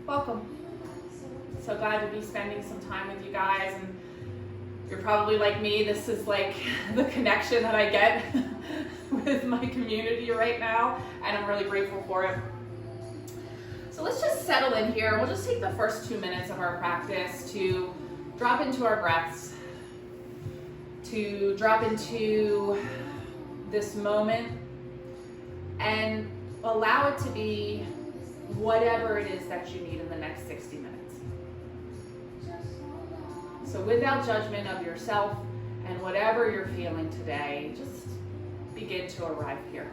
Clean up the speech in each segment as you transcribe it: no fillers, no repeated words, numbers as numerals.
Welcome. So glad to be spending some time with you guys, and you're probably like me, this is like the connection that I get with my community right now, and I'm really grateful for it. So let's just settle in here. We'll just take the first 2 minutes of our practice to drop into our breaths, to drop into this moment and allow it to be whatever it is that you need in the next 60 minutes. So without judgment of yourself and whatever you're feeling today, just begin to arrive here.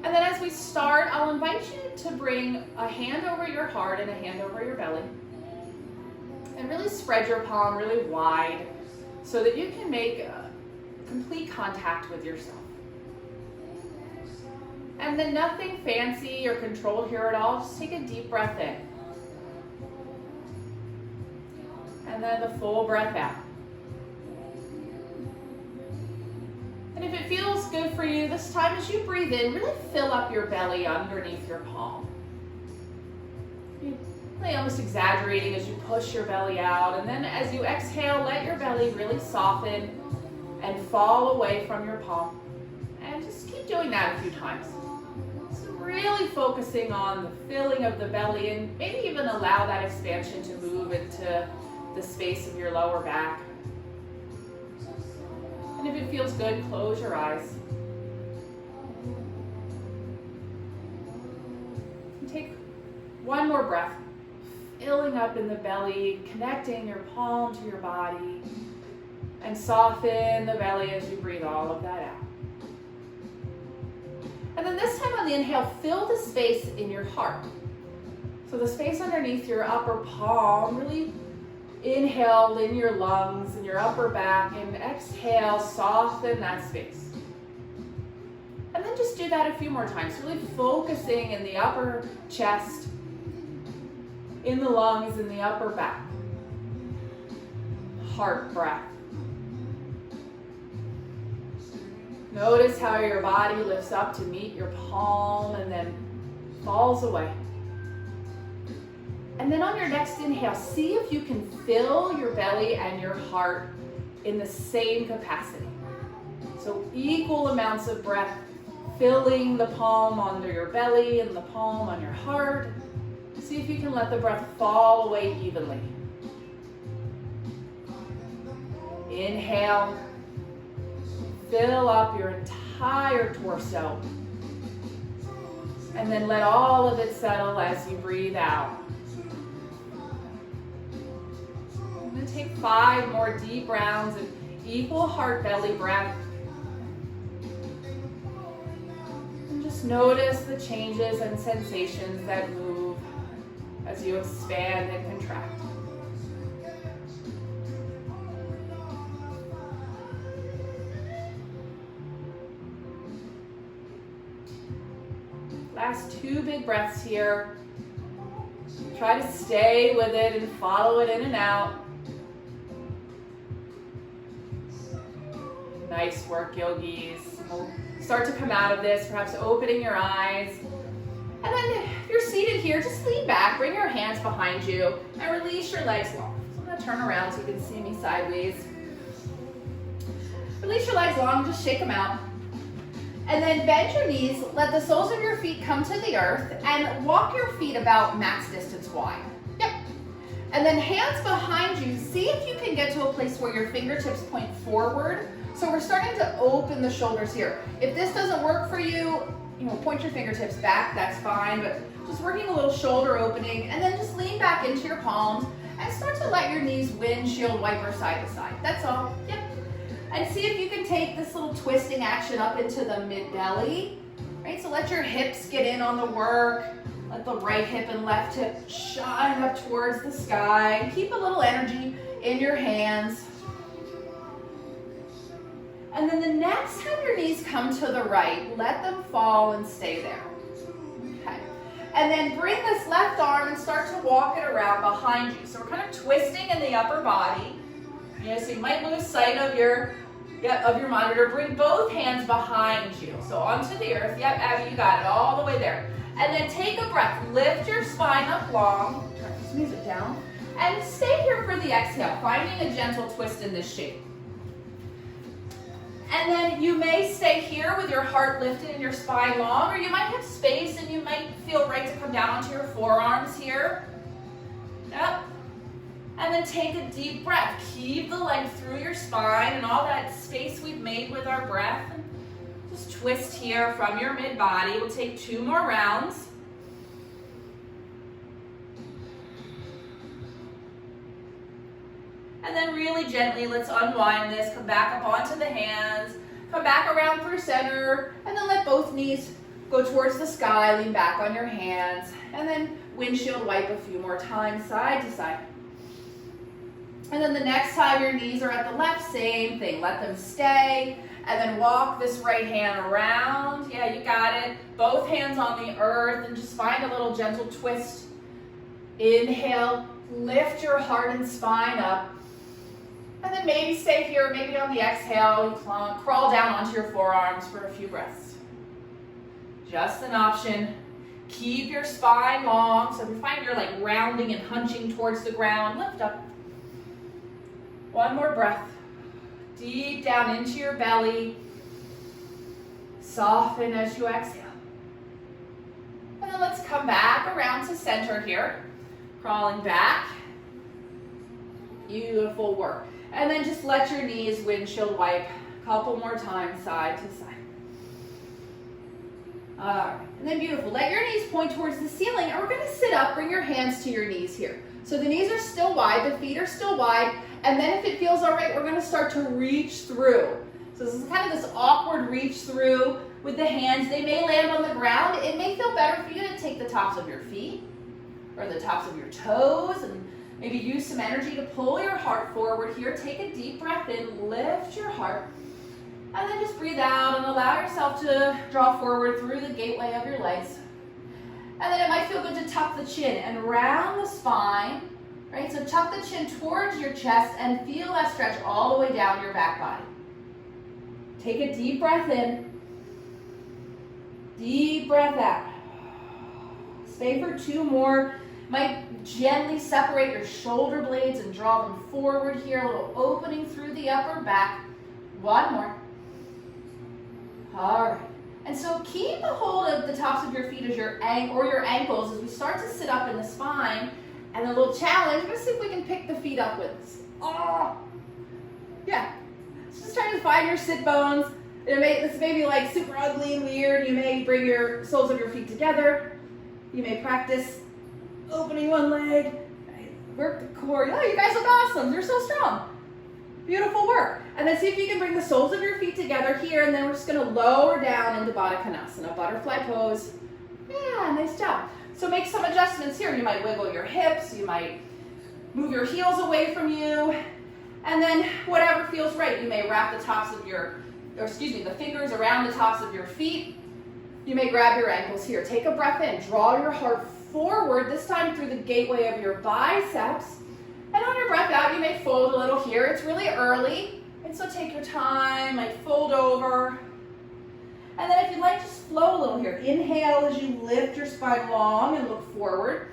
And then as we start, I'll invite you to bring a hand over your heart and a hand over your belly. And really spread your palm really wide so that you can make complete contact with yourself. And then nothing fancy or controlled here at all. Just take a deep breath in. And then the full breath out. And if it feels good for you this time, as you breathe in, really fill up your belly underneath your palm. You're really almost exaggerating as you push your belly out. And then as you exhale, let your belly really soften and fall away from your palm. And just keep doing that a few times. Really focusing on the filling of the belly, and maybe even allow that expansion to move into the space of your lower back. And if it feels good, close your eyes. And take one more breath, filling up in the belly, connecting your palm to your body, and soften the belly as you breathe all of that out. And then this time on the inhale, fill the space in your heart. So the space underneath your upper palm, really inhale in your lungs and your upper back, and exhale, soften that space. And then just do that a few more times, really focusing in the upper chest, in the lungs, in the upper back. Heart breath. Notice how your body lifts up to meet your palm and then falls away. And then on your next inhale, see if you can fill your belly and your heart in the same capacity. So equal amounts of breath, filling the palm under your belly and the palm on your heart. See if you can let the breath fall away evenly. Inhale. Fill up your entire torso. And then let all of it settle as you breathe out. And then take 5 more deep rounds of equal heart-belly breath. And just notice the changes and sensations that move as you expand and contract. Last 2 big breaths here. Try to stay with it and follow it in and out. Nice work, yogis. We'll start to come out of this, perhaps opening your eyes. And then if you're seated here, just lean back, bring your hands behind you, and release your legs long. So I'm going to turn around so you can see me sideways. Release your legs long, just shake them out. And then bend your knees, let the soles of your feet come to the earth, and walk your feet about max distance wide. Yep. And then hands behind you, see if you can get to a place where your fingertips point forward. So we're starting to open the shoulders here. If this doesn't work for you, point your fingertips back, that's fine, but just working a little shoulder opening, and then just lean back into your palms and start to let your knees windshield wiper side to side. That's all. Yep. And see if you can take this little twisting action up into the mid-belly, right? So let your hips get in on the work. Let the right hip and left hip shine up towards the sky. Keep a little energy in your hands. And then the next time your knees come to the right, let them fall and stay there. Okay. And then bring this left arm and start to walk it around behind you. So we're kind of twisting in the upper body. So you might lose sight of your monitor. Bring both hands behind you. So onto the earth. Yep, Abby, you got it all the way there. And then take a breath. Lift your spine up long. Turn this music down. And stay here for the exhale, finding a gentle twist in this shape. And then you may stay here with your heart lifted and your spine long, or you might have space and you might feel right to come down onto your forearms here. Yep. And then take a deep breath. Keep the length through your spine and all that space we've made with our breath. Just twist here from your mid-body. We'll take 2 more rounds. And then really gently, let's unwind this. Come back up onto the hands. Come back around through center. And then let both knees go towards the sky. Lean back on your hands. And then windshield wipe a few more times, side to side. And then the next time your knees are at the left, same thing. Let them stay. And then walk this right hand around. Yeah, you got it. Both hands on the earth. And just find a little gentle twist. Inhale. Lift your heart and spine up. And then maybe stay here, maybe on the exhale, you crawl down onto your forearms for a few breaths. Just an option. Keep your spine long. So if you find you're like rounding and hunching towards the ground, lift up. One more breath. Deep down into your belly. Soften as you exhale. And then let's come back around to center here. Crawling back. Beautiful work. And then just let your knees windshield wipe a couple more times, side to side. All right, and then beautiful. Let your knees point towards the ceiling, and we're gonna sit up, bring your hands to your knees here. So the knees are still wide, the feet are still wide, and then if it feels all right, we're gonna start to reach through. So this is kind of this awkward reach through with the hands. They may land on the ground. It may feel better for you to take the tops of your feet or the tops of your toes and maybe use some energy to pull your heart forward here. Take a deep breath in, lift your heart, and then just breathe out and allow yourself to draw forward through the gateway of your legs. And then it might feel good to tuck the chin and round the spine, right? So tuck the chin towards your chest and feel that stretch all the way down your back body. Take a deep breath in, deep breath out. Stay for 2 more. Might gently separate your shoulder blades and draw them forward here, a little opening through the upper back. 1 more. All right. And so keep a hold of the tops of your feet as your ankles as we start to sit up in the spine. And a little challenge, let's see if we can pick the feet up with us. Oh, yeah. So just trying to find your sit bones. This may be like super ugly and weird. You may bring your soles of your feet together. You may practice opening one leg, work the core. Oh, you guys look awesome. You're so strong. Beautiful work. And then see if you can bring the soles of your feet together here, and then we're just going to lower down into Baddha Konasana, butterfly pose. Yeah, nice job. So make some adjustments here. You might wiggle your hips. You might move your heels away from you. And then whatever feels right. You may wrap the tops of the fingers around the tops of your feet. You may grab your ankles here. Take a breath in. Draw your heart forward, this time through the gateway of your biceps. And on your breath out, you may fold a little here. It's really early, and so take your time, might fold over. And then if you'd like, just flow a little here. Inhale as you lift your spine long and look forward.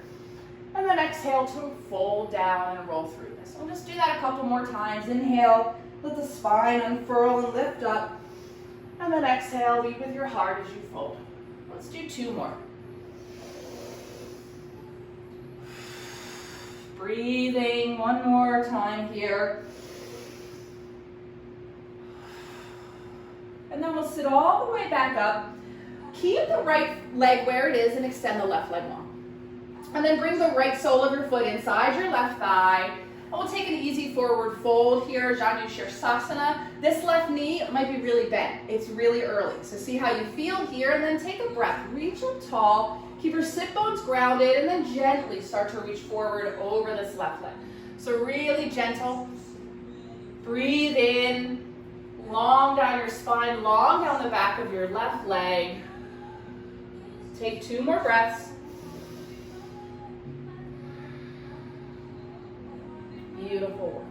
And then exhale to fold down and roll through this. We'll just do that a couple more times. Inhale, let the spine unfurl and lift up. And then exhale, lead with your heart as you fold. Let's do 2 more. Breathing 1 more time here. And then we'll sit all the way back up. Keep the right leg where it is and extend the left leg long. And then bring the right sole of your foot inside your left thigh. And we'll take an easy forward fold here, Janu Shirsasana. This left knee might be really bent. It's really early. So see how you feel here, and then take a breath. Reach up tall. Keep your sit bones grounded, and then gently start to reach forward over this left leg. So really gentle. Breathe in, long down your spine, long down the back of your left leg. Take 2 more breaths. Beautiful work.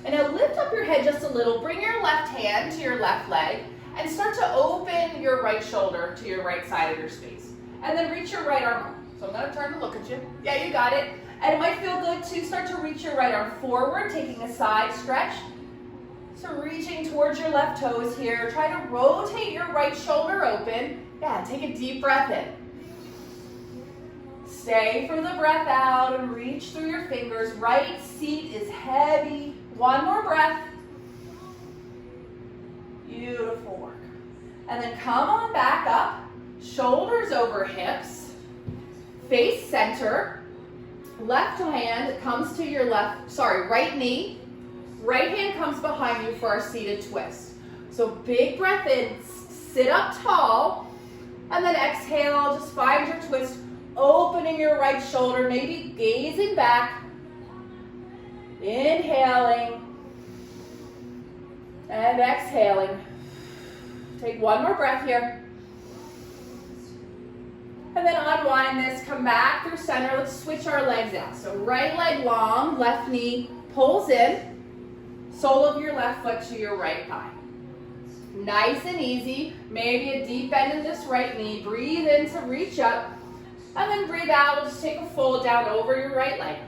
And now lift up your head just a little. Bring your left hand to your left leg and start to open your right shoulder to your right side of your space. And then reach your right arm up. So I'm gonna turn to look at you. Yeah, you got it. And it might feel good to start to reach your right arm forward, taking a side stretch. So reaching towards your left toes here. Try to rotate your right shoulder open. Yeah, take a deep breath in. Stay for the breath out and reach through your fingers. Right seat is heavy. One more breath. Beautiful work. And then come on back up. Shoulders over hips. Face center. Left hand comes to your right knee. Right hand comes behind you for our seated twist. So big breath in, sit up tall, and then exhale, just find your twist, opening your right shoulder, maybe gazing back, inhaling, and exhaling. Take one more breath here. And then unwind this, come back through center. Let's switch our legs out. So right leg long, left knee pulls in, sole of your left foot to your right thigh. Nice and easy. Maybe a deep bend in this right knee. Breathe in to reach up. And then breathe out. We'll just take a fold down over your right leg.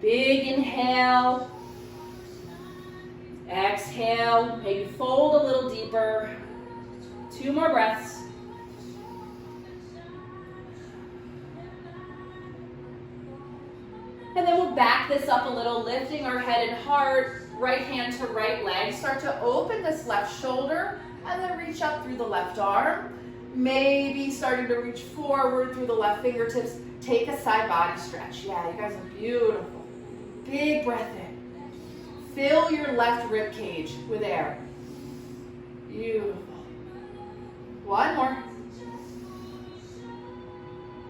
Big inhale. Exhale. Maybe fold a little deeper. 2 more breaths. And then we'll back this up a little, lifting our head and heart, right hand to right leg. Start to open this left shoulder and then reach up through the left arm. Maybe starting to reach forward through the left fingertips. Take a side body stretch. Yeah, you guys are beautiful. Big breath in. Fill your left rib cage with air. Beautiful. One more.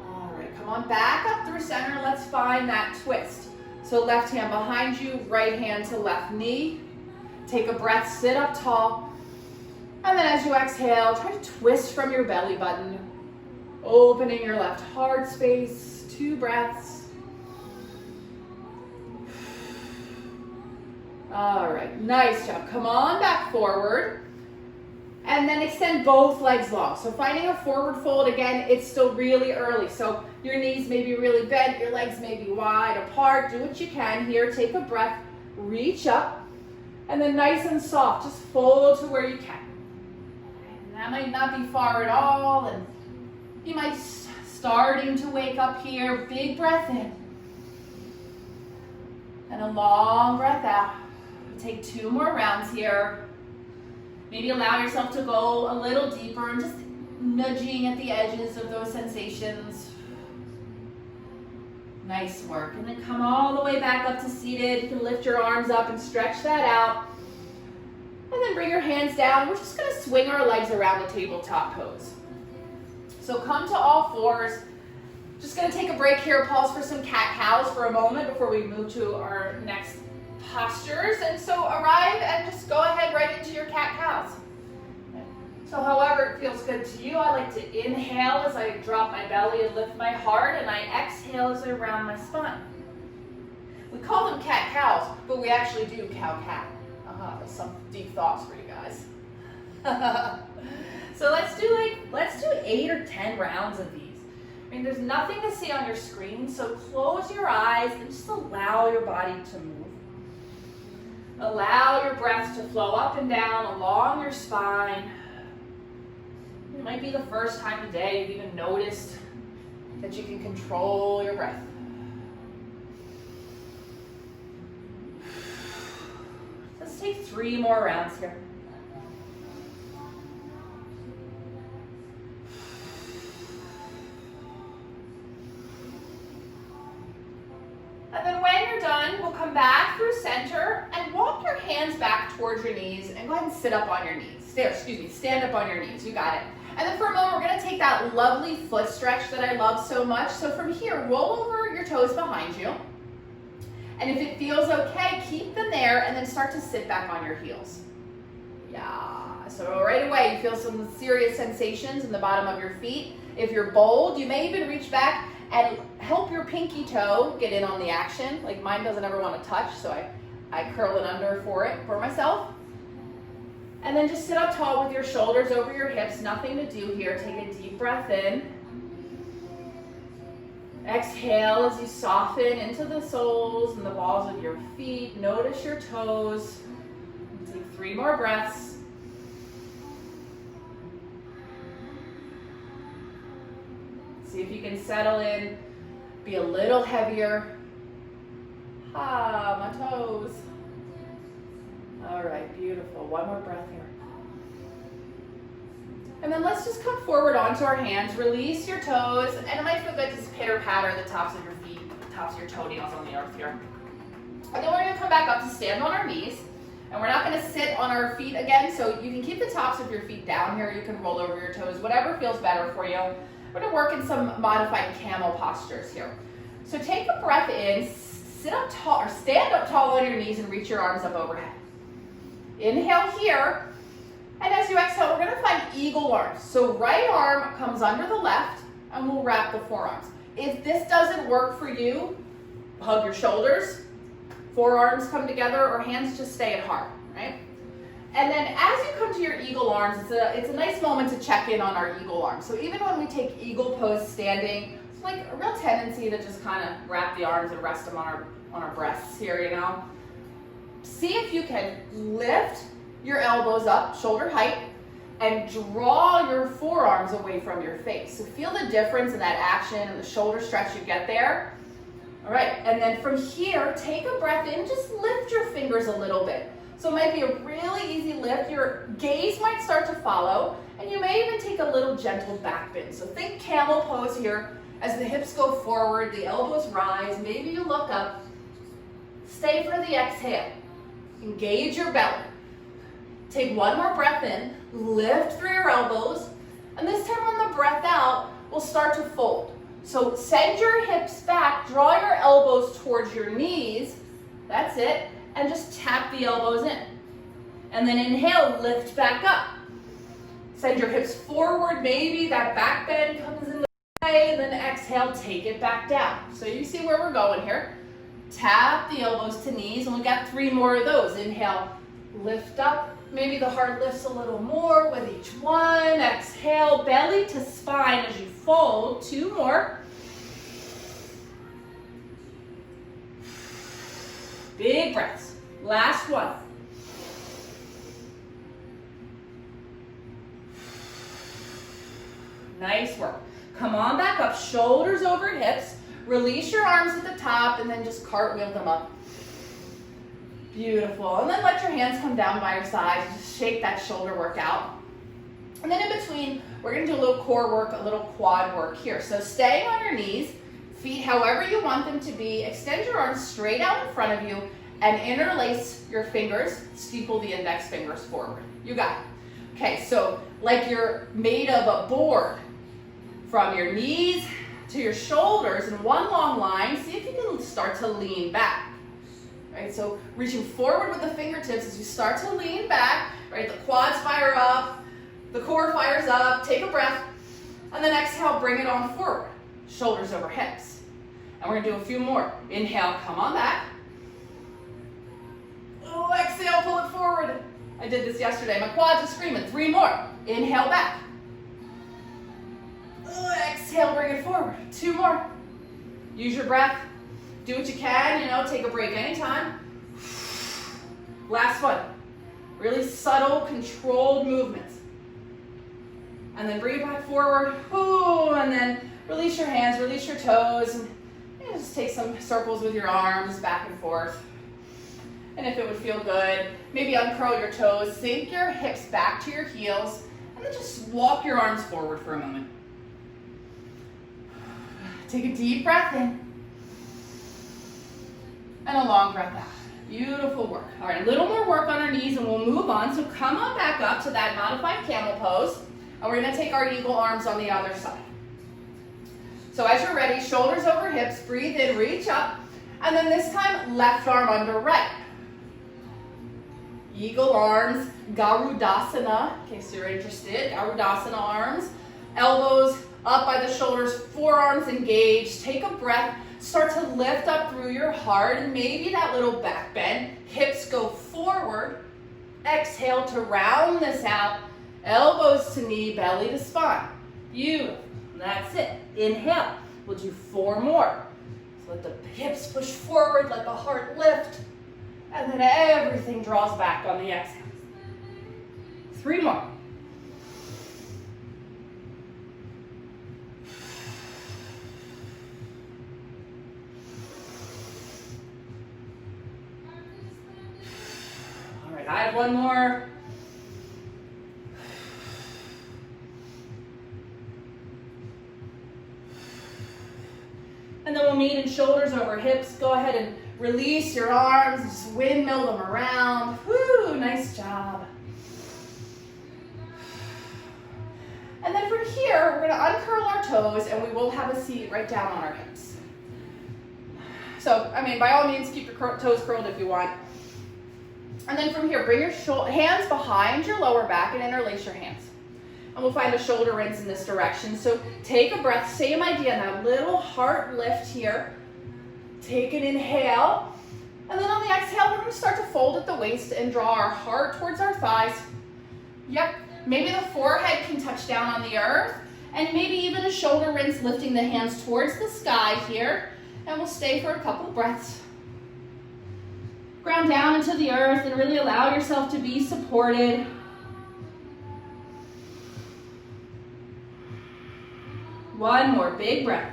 All right, come on back up through center. Let's find that twist. So left hand behind you, right hand to left knee. Take a breath, sit up tall. And then as you exhale, try to twist from your belly button. Opening your left heart space, 2 breaths. All right, nice job. Come on back forward. And then extend both legs long. So finding a forward fold, again, it's still really early. So your knees may be really bent, your legs may be wide apart. Do what you can here. Take a breath, reach up, and then nice and soft, just fold to where you can. And that might not be far at all, and you might starting to wake up here. Big breath in. And a long breath out. Take 2 more rounds here. Maybe allow yourself to go a little deeper and just nudging at the edges of those sensations. Nice work. And then come all the way back up to seated. You can lift your arms up and stretch that out. And then bring your hands down. We're just going to swing our legs around the tabletop pose. So come to all fours. Just going to take a break here, pause for some cat-cows for a moment before we move to our next postures. And so arrive and just go ahead right into your cat-cows. So however it feels good to you, I like to inhale as I drop my belly and lift my heart, and I exhale as I round my spine. We call them cat-cows, but we actually do cow-cat. Some deep thoughts for you guys. So let's do 8 or 10 rounds of these. I mean, there's nothing to see on your screen, so close your eyes and just allow your body to move. Allow your breath to flow up and down along your spine. It might be the first time today you've even noticed that you can control your breath. Let's take 3 more rounds here. And then when you're done, we'll come back through center and walk your hands back towards your knees and go ahead and sit up on your knees. Stand up on your knees. You got it. And then for a moment, we're going to take that lovely foot stretch that I love so much. So from here, roll over your toes behind you. And if it feels okay, keep them there and then start to sit back on your heels. Yeah. So right away, you feel some serious sensations in the bottom of your feet. If you're bold, you may even reach back and help your pinky toe get in on the action. Like mine doesn't ever want to touch, so I curl it under for myself. And then just sit up tall with your shoulders over your hips. Nothing to do here. Take a deep breath in. Exhale as you soften into the soles and the balls of your feet. Notice your toes. Take 3 more breaths. See if you can settle in. Be a little heavier. Ah, my toes. All right, beautiful. One more breath here. And then let's just come forward onto our hands. Release your toes. And it might feel good to just pitter-patter the tops of your feet, the tops of your toenails on the earth here. And then we're going to come back up to stand on our knees. And we're not going to sit on our feet again. So you can keep the tops of your feet down here. You can roll over your toes, whatever feels better for you. We're going to work in some modified camel postures here. So take a breath in, sit up tall, or stand up tall on your knees and reach your arms up overhead. Inhale here. And as you exhale, we're going to find eagle arms. So right arm comes under the left, and we'll wrap the forearms. If this doesn't work for you, hug your shoulders, forearms come together, or hands just stay at heart, right? And then as you come to your eagle arms, it's a nice moment to check in on our eagle arms. So even when we take eagle pose standing, it's like a real tendency to just kind of wrap the arms and rest them on our breasts here, you know? See if you can lift your elbows up, shoulder height, and draw your forearms away from your face. So feel the difference in that action and the shoulder stretch you get there. All right, and then from here, take a breath in, just lift your fingers a little bit. So it might be a really easy lift. Your gaze might start to follow, and you may even take a little gentle back bend. So think camel pose here. As the hips go forward, the elbows rise, maybe you look up. Stay for the exhale. Engage your belly. Take one more breath in, lift through your elbows, and this time on the breath out, we'll start to fold. So send your hips back, draw your elbows towards your knees, that's it, and just tap the elbows in. And then inhale, lift back up. Send your hips forward, maybe that back bend comes in the way, and then exhale, take it back down. So you see where we're going here. Tap the elbows to knees, and we got 3 more of those. Inhale, lift up. Maybe the heart lifts a little more with each one. Exhale, belly to spine as you fold. 2 more. Big breaths. Last one. Nice work. Come on back up, shoulders over hips. Release your arms at the top and then just cartwheel them up. Beautiful. And then let your hands come down by your sides. Just shake that shoulder work out. And then in between, we're going to do a little core work, a little quad work here. So staying on your knees, feet however you want them to be. Extend your arms straight out in front of you and interlace your fingers. Steeple the index fingers forward. You got it. Okay, so like you're made of a board from your knees to your shoulders in one long line. See if you can start to lean back. Right, so reaching forward with the fingertips as you start to lean back, right, the quads fire up, the core fires up, take a breath, and then exhale, bring it on forward, shoulders over hips. And we're gonna do a few more. Inhale, come on back. Oh, exhale, pull it forward. I did this yesterday, my quads are screaming. 3 more. Inhale back. Oh, exhale, bring it forward. 2 more. Use your breath. Do what you can, take a break anytime. Last one. Really subtle, controlled movements. And then bring it back forward. Ooh, and then release your hands, release your toes. And just take some circles with your arms back and forth. And if it would feel good, maybe uncurl your toes, sink your hips back to your heels, and then just walk your arms forward for a moment. Take a deep breath in. And a long breath out. Beautiful work. All right, a little more work on our knees and we'll move on. So come on back up to that modified camel pose. And we're gonna take our eagle arms on the other side. So as you're ready, shoulders over hips, breathe in, reach up. And then this time, left arm under right. Eagle arms, Garudasana, in case you're interested. Garudasana arms. Elbows up by the shoulders, forearms engaged. Take a breath. Start to lift up through your heart and maybe that little back bend. Hips go forward. Exhale to round this out. Elbows to knee, belly to spine. Beautiful. That's it. Inhale. We'll do 4 more. So let the hips push forward, let the heart lift, and then everything draws back on the exhale. 3 more. All right, I have 1 more. And then we'll meet in shoulders over hips. Go ahead and release your arms, just windmill them around. Woo, nice job. And then from here, we're gonna uncurl our toes and we will have a seat right down on our hips. So, I mean, by all means, keep your toes curled if you want. And then from here, bring your hands behind your lower back and interlace your hands. And we'll find a shoulder rinse in this direction. So take a breath, same idea now, little heart lift here. Take an inhale. And then on the exhale, we're gonna start to fold at the waist and draw our heart towards our thighs. Yep, maybe the forehead can touch down on the earth. And maybe even a shoulder rinse, lifting the hands towards the sky here. And we'll stay for a couple breaths. Ground down into the earth and really allow yourself to be supported. One more big breath.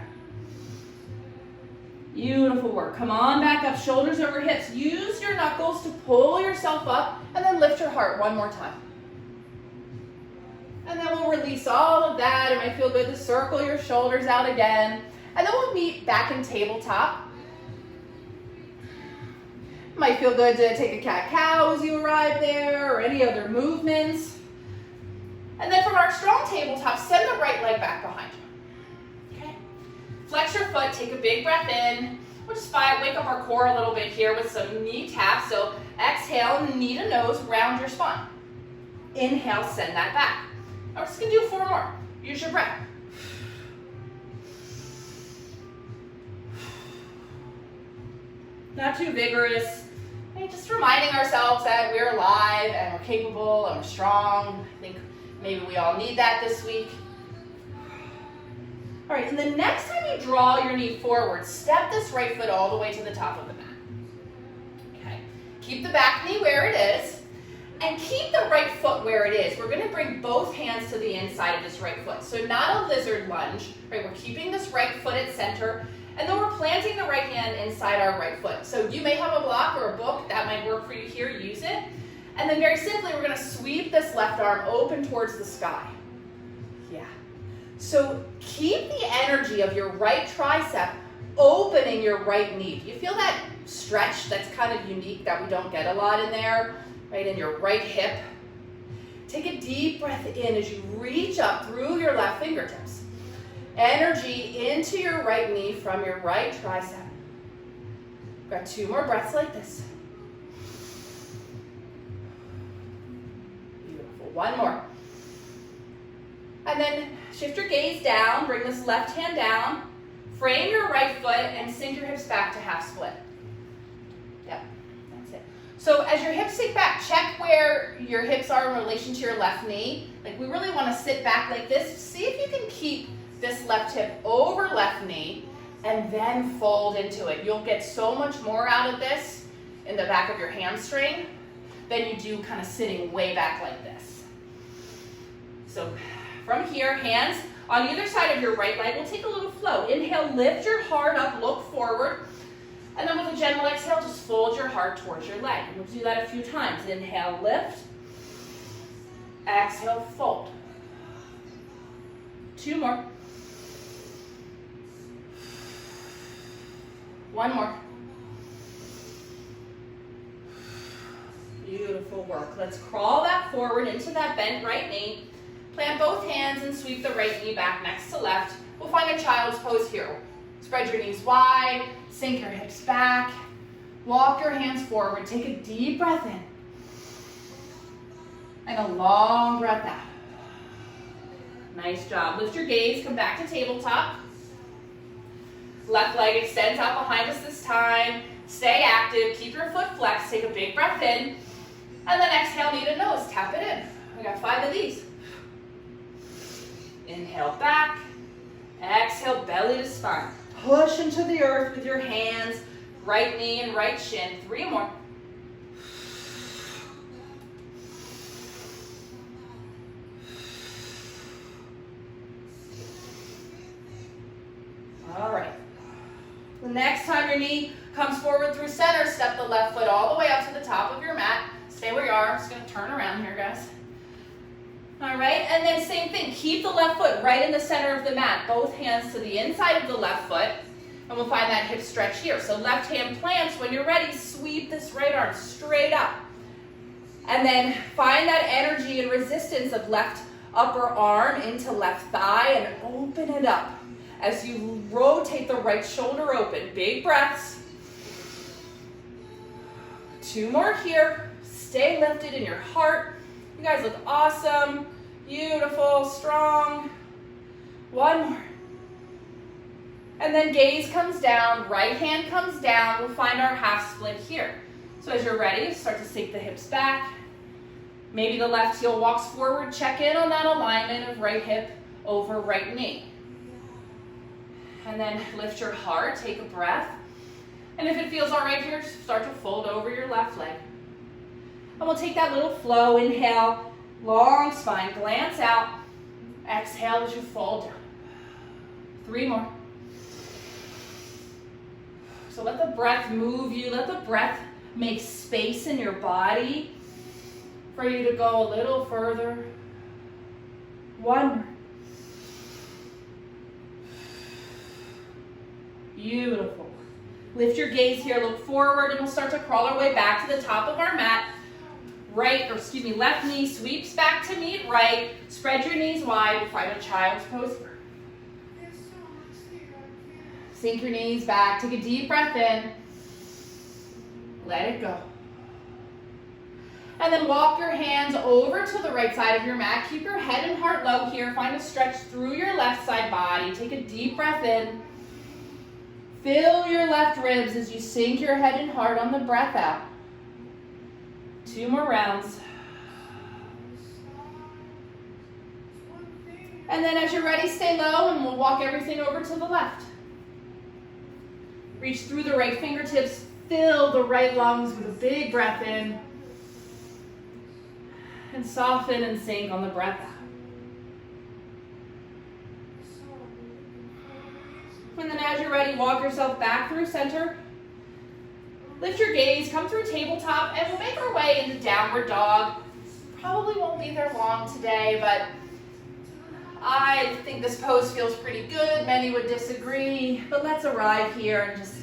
Beautiful work. Come on back up, shoulders over hips. Use your knuckles to pull yourself up and then lift your heart one more time. And then we'll release all of that. It might feel good to circle your shoulders out again. And then we'll meet back in tabletop. Might feel good to take a cat-cow as you arrive there or any other movements. And then from our strong tabletop, send the right leg back behind you. Okay. Flex your foot, take a big breath in. We'll just wake up our core a little bit here with some knee taps. So exhale, knee to nose, round your spine. Inhale, send that back. Now we're just gonna do 4 more. Use your breath. Not too vigorous. Just reminding ourselves that we're alive and we're capable and we're strong. I think maybe we all need that this week. All right, and the next time you draw your knee forward, step this right foot all the way to the top of the mat. Okay, keep the back knee where it is and keep the right foot where it is. We're gonna bring both hands to the inside of this right foot. So not a lizard lunge, right? We're keeping this right foot at center. And then we're planting the right hand inside our right foot. So you may have a block or a book that might work for you here, use it. And then very simply, we're gonna sweep this left arm open towards the sky. Yeah. So keep the energy of your right tricep opening your right knee. Do you feel that stretch that's kind of unique that we don't get a lot in there, right, in your right hip? Take a deep breath in as you reach up through your left fingertips. Energy into your right knee from your right tricep. Got 2 more breaths like this. Beautiful. 1 more. And then shift your gaze down, bring this left hand down, frame your right foot, and sink your hips back to half split. Yep, that's it. So as your hips sink back, check where your hips are in relation to your left knee. Like we really want to sit back like this. See if you can keep this left hip over left knee and then fold into it. You'll get so much more out of this in the back of your hamstring than you do kind of sitting way back like this. So from here, hands on either side of your right leg. We'll take a little flow. Inhale, lift your heart up, look forward. And then with a gentle exhale, just fold your heart towards your leg. And we'll do that a few times. Inhale, lift. Exhale, fold. 2 more. 1 more. Beautiful work. Let's crawl that forward into that bent right knee. Plant both hands and sweep the right knee back next to left. We'll find a child's pose here. Spread your knees wide, sink your hips back, walk your hands forward. Take a deep breath in and a long breath out. Nice job. Lift your gaze, come back to tabletop. Left leg extends out behind us this time. Stay active, keep your foot flexed, take a big breath in. And then exhale, knee to nose, tap it in. We got 5 of these. Inhale back, exhale belly to spine. Push into the earth with your hands, right knee and right shin. 3 more. All right. The next time your knee comes forward through center, step the left foot all the way up to the top of your mat. Stay where you are. I'm just going to turn around here, guys. All right, and then same thing. Keep the left foot right in the center of the mat. Both hands to the inside of the left foot. And we'll find that hip stretch here. So left hand plants. When you're ready, sweep this right arm straight up. And then find that energy and resistance of left upper arm into left thigh and open it up. As you rotate the right shoulder open, big breaths. 2 more here. Stay lifted in your heart. You guys look awesome, beautiful, strong. 1 more. And then gaze comes down, right hand comes down. We'll find our half split here. So as you're ready, start to sink the hips back. Maybe the left heel walks forward. Check in on that alignment of right hip over right knee. And then lift your heart, take a breath. And if it feels all right here, start to fold over your left leg. And we'll take that little flow. Inhale, long spine, glance out. Exhale as you fold down. 3 more. So let the breath move you. Let the breath make space in your body for you to go a little further. 1 more. Beautiful. Lift your gaze here, look forward, and we'll start to crawl our way back to the top of our mat. Left knee sweeps back to meet right. Spread your knees wide. We'll find a child's pose here. Sink your knees back. Take a deep breath in. Let it go. And then walk your hands over to the right side of your mat. Keep your head and heart low here. Find a stretch through your left side body. Take a deep breath in. Fill your left ribs as you sink your head and heart on the breath out. 2 more rounds. And then as you're ready, stay low and we'll walk everything over to the left. Reach through the right fingertips. Fill the right lungs with a big breath in. And soften and sink on the breath out. And then as you're ready, walk yourself back through center. Lift your gaze, come through tabletop, and we'll make our way into downward dog. Probably won't be there long today, but I think this pose feels pretty good. Many would disagree, but let's arrive here and just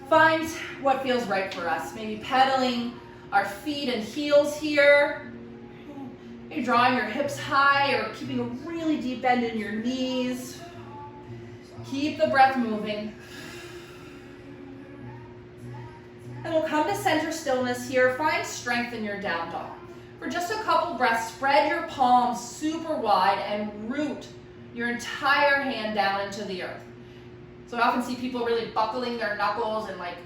find what feels right for us. Maybe pedaling our feet and heels here. Maybe drawing your hips high or keeping a really deep bend in your knees. Keep the breath moving. And we'll come to center stillness here. Find strength in your down dog. For just a couple breaths, spread your palms super wide and root your entire hand down into the earth. So I often see people really buckling their knuckles and like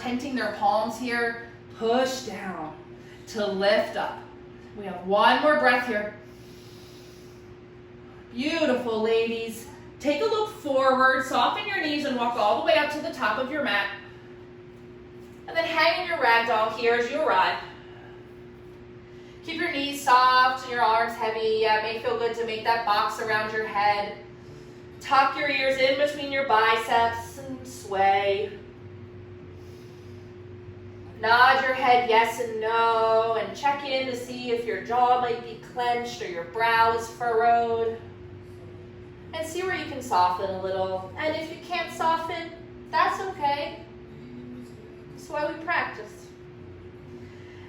tenting their palms here. Push down to lift up. We have 1 more breath here. Beautiful, ladies. Take a look forward, soften your knees and walk all the way up to the top of your mat. And then hang in your ragdoll here as you arrive. Keep your knees soft and your arms heavy. Yeah, it may feel good to make that box around your head. Tuck your ears in between your biceps and sway. Nod your head yes and no and check in to see if your jaw might be clenched or your brow is furrowed. And see where you can soften a little. And if you can't soften, that's okay. That's why we practice.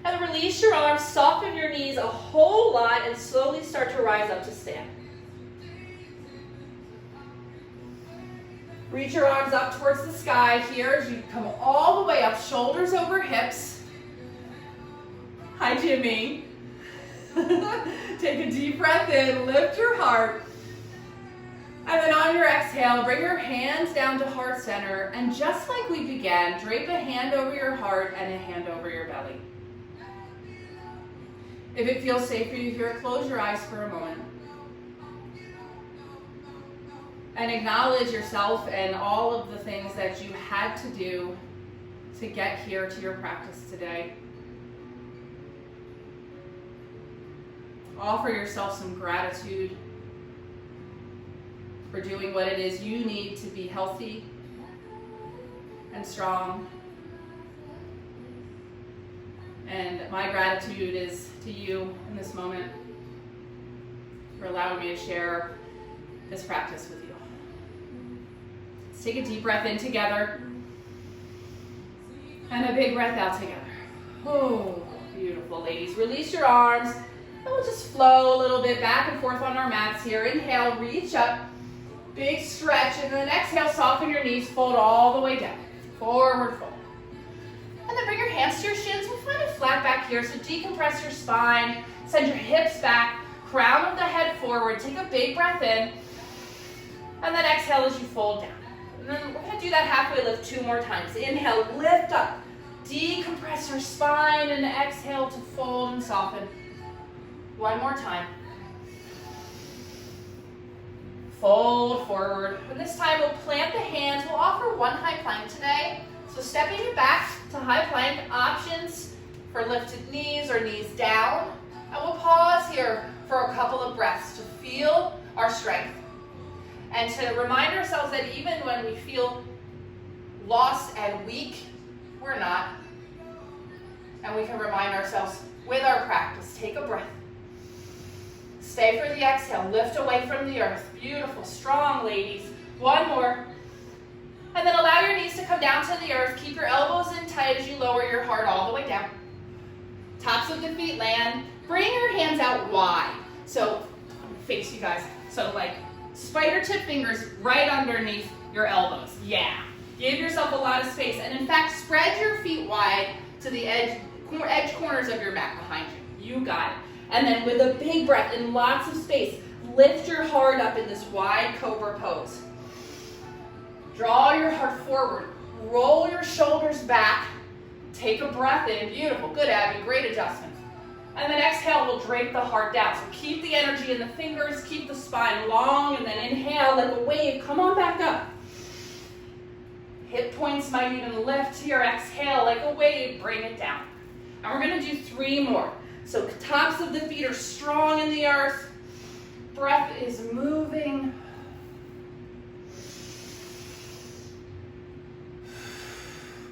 And release your arms, soften your knees a whole lot, and slowly start to rise up to stand. Reach your arms up towards the sky here as you come all the way up, shoulders over hips. Hi, Jimmy. Take a deep breath in, lift your heart. And then on your exhale, bring your hands down to heart center. And just like we began, drape a hand over your heart and a hand over your belly. If it feels safe for you here, close your eyes for a moment. And acknowledge yourself and all of the things that you had to do to get here to your practice today. Offer yourself some gratitude for doing what it is you need to be healthy and strong. And my gratitude is to you in this moment for allowing me to share this practice with you. Let's take a deep breath in together and a big breath out together. Oh, beautiful, ladies. Release your arms and we'll just flow a little bit back and forth on our mats here. Inhale, reach up, big stretch, and then exhale, soften your knees, fold all the way down. Forward fold. And then bring your hands to your shins. We'll find it flat back here, so decompress your spine, send your hips back, crown of the head forward, take a big breath in, and then exhale as you fold down. And then we're gonna do that halfway lift 2 more times. Inhale, lift up, decompress your spine, and exhale to fold and soften. 1 more time. Fold forward. And this time we'll plant the hands. We'll offer 1 high plank today. So stepping it back to high plank, options for lifted knees or knees down. And we'll pause here for a couple of breaths to feel our strength. And to remind ourselves that even when we feel lost and weak, we're not. And we can remind ourselves with our practice, take a breath. Stay for the exhale, lift away from the earth. Beautiful, strong, ladies. 1 more. And then allow your knees to come down to the earth. Keep your elbows in tight as you lower your heart all the way down. Tops of the feet land. Bring your hands out wide. So, face you guys. So like spider tip fingers right underneath your elbows. Yeah. Give yourself a lot of space. And in fact, spread your feet wide to the edge corners of your mat behind you. You got it. And then with a big breath and lots of space, lift your heart up in this wide Cobra Pose. Draw your heart forward. Roll your shoulders back. Take a breath in. Beautiful. Good, Abby. Great adjustment. And then exhale, we'll drape the heart down. So keep the energy in the fingers, keep the spine long, and then inhale like a wave. Come on back up. Hip points might even lift here. Exhale like a wave. Bring it down. And we're going to do 3 more. So tops of the feet are strong in the earth. Breath is moving.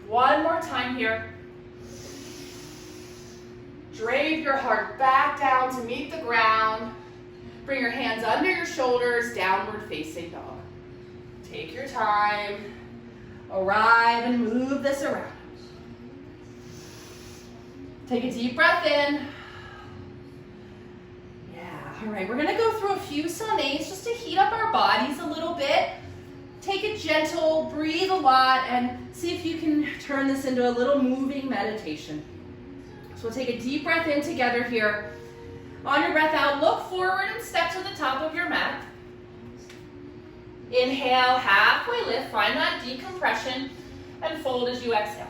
One more time here. Drape your heart back down to meet the ground. Bring your hands under your shoulders, downward facing dog. Take your time. Arrive and move this around. Take a deep breath in. All right, we're gonna go through a few sonets just to heat up our bodies a little bit. Take it gentle, breathe a lot, and see if you can turn this into a little moving meditation. So we'll take a deep breath in together here. On your breath out, look forward and step to the top of your mat. Inhale, halfway lift, find that decompression, and fold as you exhale.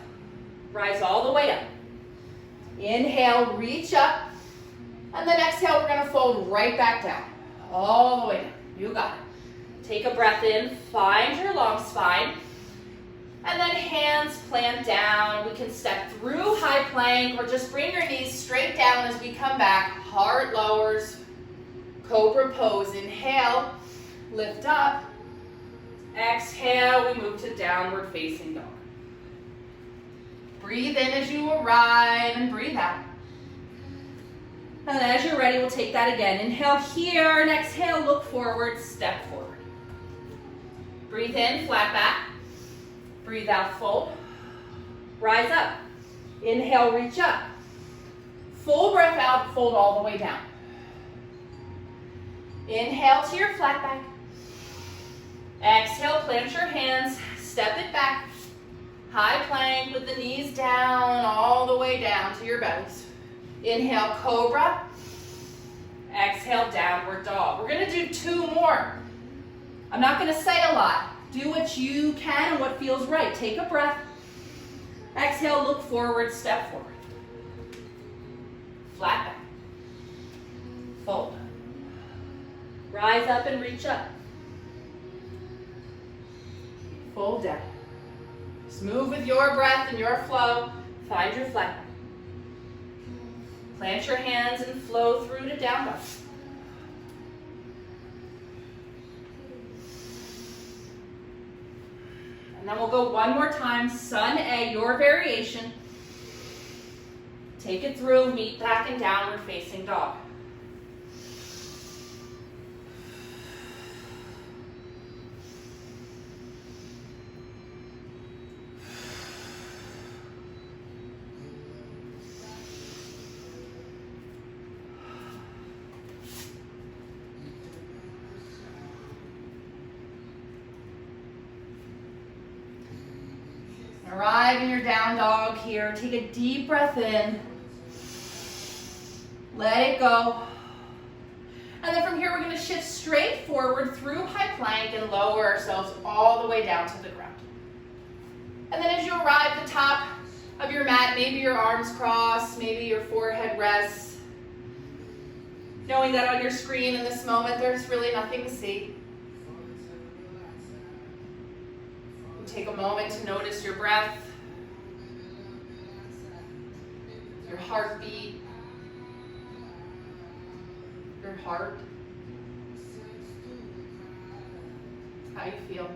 Rise all the way up. Inhale, reach up. And then exhale, we're going to fold right back down. All the way down. You got it. Take a breath in. Find your long spine. And then hands plant down. We can step through high plank or just bring your knees straight down as we come back. Heart lowers. Cobra Pose. Inhale. Lift up. Exhale. We move to downward facing dog. Breathe in as you arrive and breathe out. And then as you're ready, we'll take that again. Inhale here and exhale, look forward, step forward. Breathe in, flat back. Breathe out, fold. Rise up. Inhale, reach up. Full breath out, fold all the way down. Inhale to your flat back. Exhale, plant your hands, step it back. High plank with the knees down, all the way down to your bellies. Inhale, cobra. Exhale, downward dog. We're going to do 2 more. I'm not going to say a lot. Do what you can and what feels right. Take a breath. Exhale, look forward, step forward. Flat back. fold. Rise up and reach up. Fold down. Just move with your breath and your flow. Find your flat back. Plant your hands and flow through to down dog. And then we'll go one more time. Sun A, your variation. Take it through, meet back in downward facing dog. Arrive in your down dog here. Take a deep breath in. Let it go. And then from here, we're going to shift straight forward through high plank and lower ourselves all the way down to the ground. And then as you arrive at the top of your mat, maybe your arms cross, maybe your forehead rests. Knowing that on your screen in this moment, there's really nothing to see. Take a moment to notice your breath, your heartbeat, your heart, how you feel.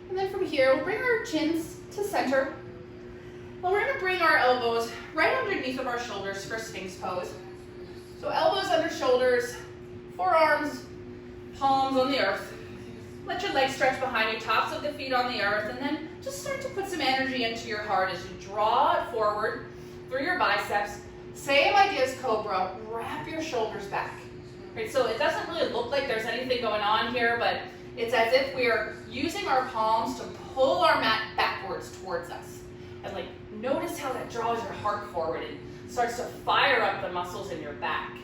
And then from here, we'll bring our chins to center. Well, we're going to bring our elbows right underneath of our shoulders for Sphinx pose. So elbows under shoulders, forearms, palms on the earth. Let your legs stretch behind you, tops of the feet on the earth, and then just start to put some energy into your heart as you draw it forward through your biceps. Same idea as Cobra, wrap your shoulders back. Right, so it doesn't really look like there's anything going on here, but it's as if we are using our palms to pull our mat backwards towards us. And like, notice how that draws your heart forward and starts to fire up the muscles in your back.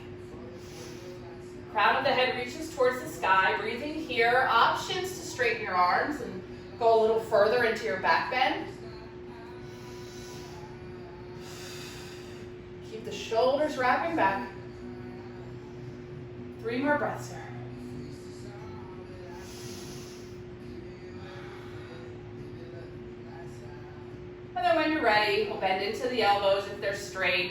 Crown of the head reaches towards the sky. Breathing here. Options to straighten your arms and go a little further into your back bend. Keep the shoulders wrapping back. 3 more breaths here. And then when you're ready, we'll bend into the elbows if they're straight.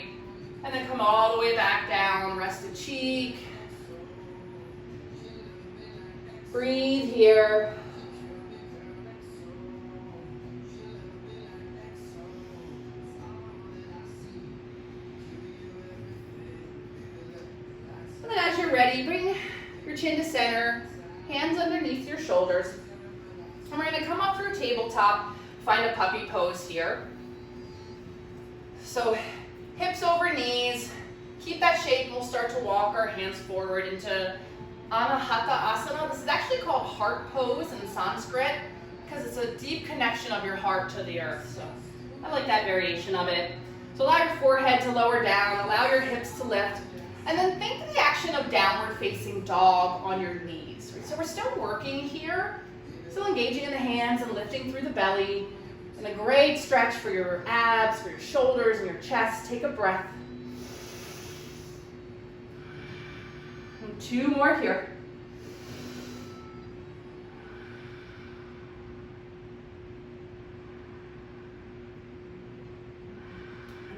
And then come all the way back down, rest a cheek. Breathe here. And then as you're ready, bring your chin to center, hands underneath your shoulders. And we're going to come up through tabletop, find a puppy pose here. So hips over knees, keep that shape, and we'll start to walk our hands forward into Anahata Asana. This is actually called heart pose in Sanskrit because it's a deep connection of your heart to the earth. So I like that variation of it. So allow your forehead to lower down, allow your hips to lift, and then think of the action of downward facing dog on your knees. So we're still working here, still engaging in the hands and lifting through the belly. And a great stretch for your abs, for your shoulders and your chest. Take a breath. And 2 more here.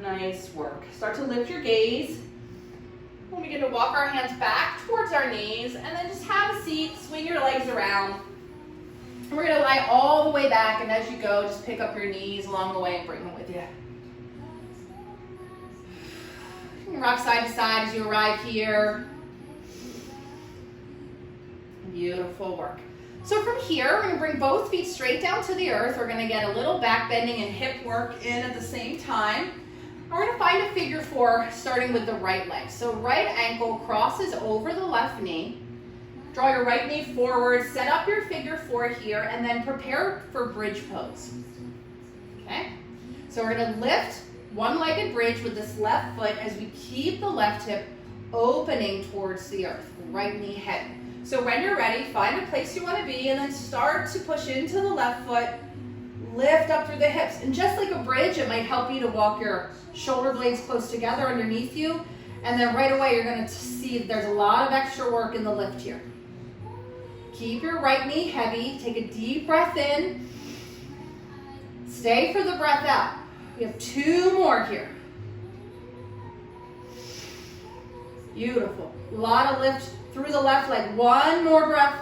Nice work. Start to lift your gaze. We'll begin to walk our hands back towards our knees and then just have a seat, swing your legs around. And we're going to lie all the way back, and as you go, just pick up your knees along the way and bring them with you. You can rock side to side as you arrive here. Beautiful work. So from here, we're going to bring both feet straight down to the earth. We're going to get a little back bending and hip work in at the same time. And we're going to find a figure 4 starting with the right leg. So right ankle crosses over the left knee. Draw your right knee forward, set up your figure 4 here, and then prepare for bridge pose. Okay? So we're going to lift one-legged bridge with this left foot as we keep the left hip opening towards the earth, right knee head. So when you're ready, find a place you want to be and then start to push into the left foot, lift up through the hips. And just like a bridge, it might help you to walk your shoulder blades close together underneath you. And then right away, you're going to see there's a lot of extra work in the lift here. Keep your right knee heavy. Take a deep breath in. Stay for the breath out. We have 2 more here. Beautiful. A lot of lift through the left leg. 1 more breath.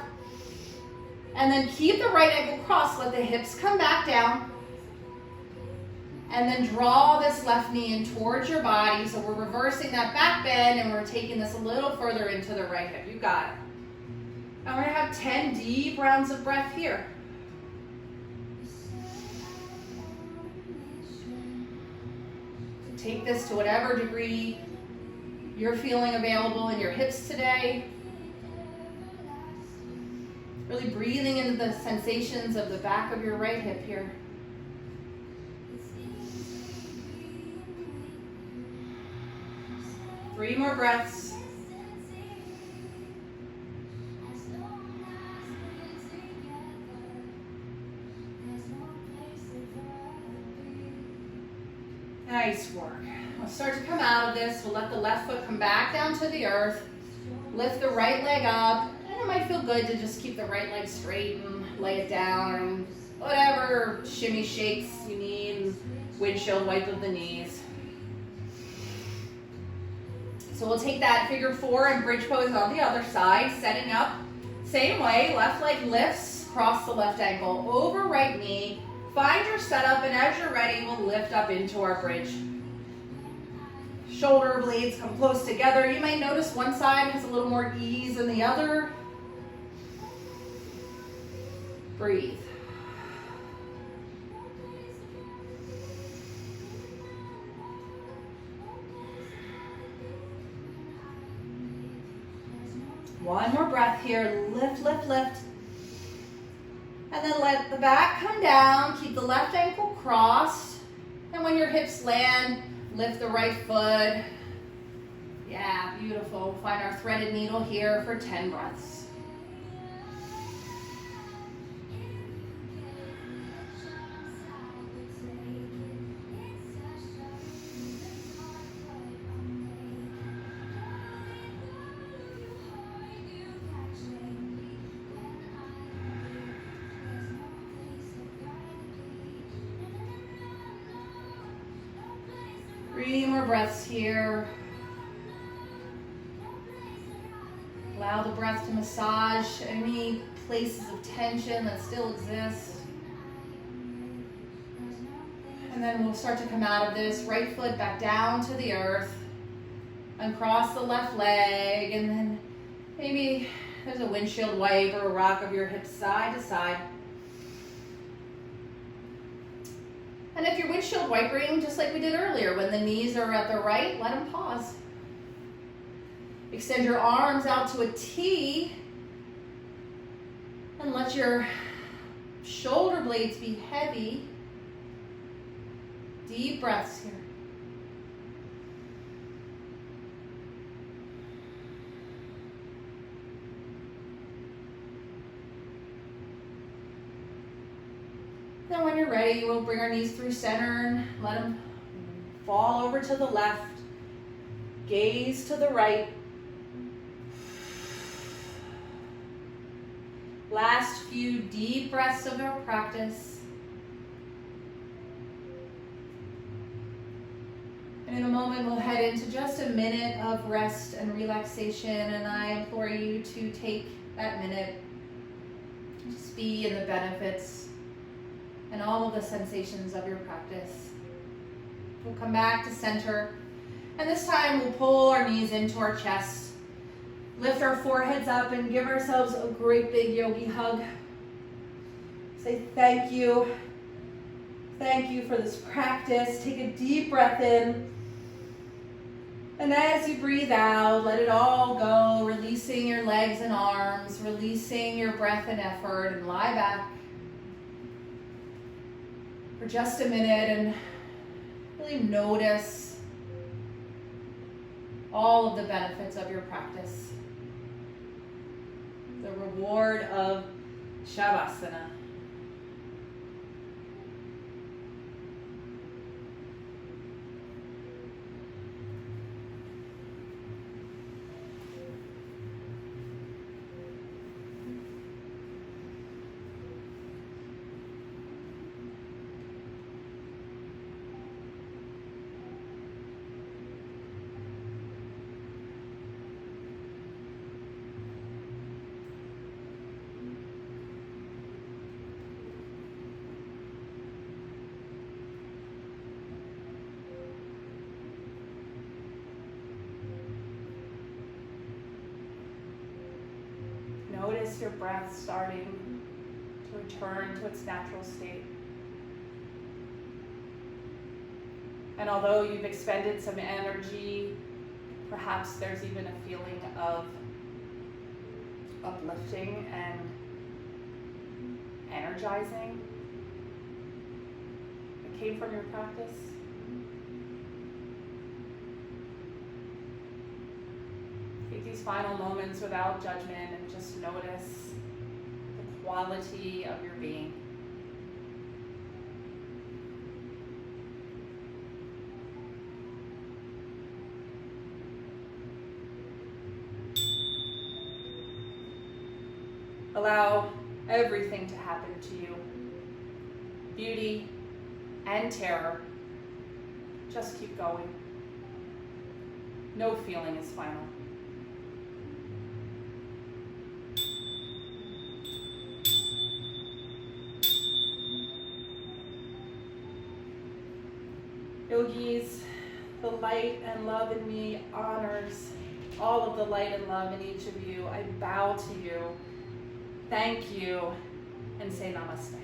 And then keep the right ankle crossed. Let the hips come back down. And then draw this left knee in towards your body. So we're reversing that back bend and we're taking this a little further into the right hip. You got it. And we're going to have 10 deep rounds of breath here. Take this to whatever degree you're feeling available in your hips today. Really breathing into the sensations of the back of your right hip here. Three more breaths. Nice work. We'll start to come out of this. We'll let the left foot come back down to the earth. Lift the right leg up. And it might feel good to just keep the right leg straight and lay it down. And whatever shimmy shakes you need. Windshield wipe of the knees. So we'll take that figure 4 and bridge pose on the other side. Setting up. Same way. Left leg lifts. Cross the left ankle over right knee. Find your setup, and as you're ready, we'll lift up into our bridge. Shoulder blades come close together. You might notice one side has a little more ease than the other. Breathe. One more breath here. Lift, lift, lift. And then let the back come down. Keep the left ankle crossed. And when your hips land, lift the right foot. Yeah, beautiful. We'll find our threaded needle here for 10 breaths. Three more breaths here. Allow the breath to massage any places of tension that still exist. And then we'll start to come out of this. Right foot back down to the earth. Uncross the left leg. And then maybe there's a windshield wipe or a rock of your hips side to side. And if you're windshield wiping, just like we did earlier, when the knees are at the right, let them pause. Extend your arms out to a T and let your shoulder blades be heavy. Deep breaths here. Then when you're ready, we'll bring our knees through center and let them fall over to the left. Gaze to the right. Last few deep breaths of our practice. And in a moment, we'll head into just a minute of rest and relaxation, and I implore you to take that minute, just be in the benefits and all of the sensations of your practice. We'll come back to center, and this time we'll pull our knees into our chest, lift our foreheads up, and give ourselves a great big yogi hug. Say thank you. Thank you for this practice. Take a deep breath in. And as you breathe out, let it all go, releasing your legs and arms, releasing your breath and effort, and lie back for just a minute and really notice all of the benefits of your practice. reward of Shavasana. Notice your breath starting to return to its natural state. And although you've expended some energy, perhaps there's even a feeling of uplifting and energizing that came from your practice. Take these final moments without judgment and just notice the quality of your being. Allow everything to happen to you. Beauty and terror. Just keep going. No feeling is final. Yogis, the light and love in me honors all of the light and love in each of you. I bow to you, thank you, and say namaste.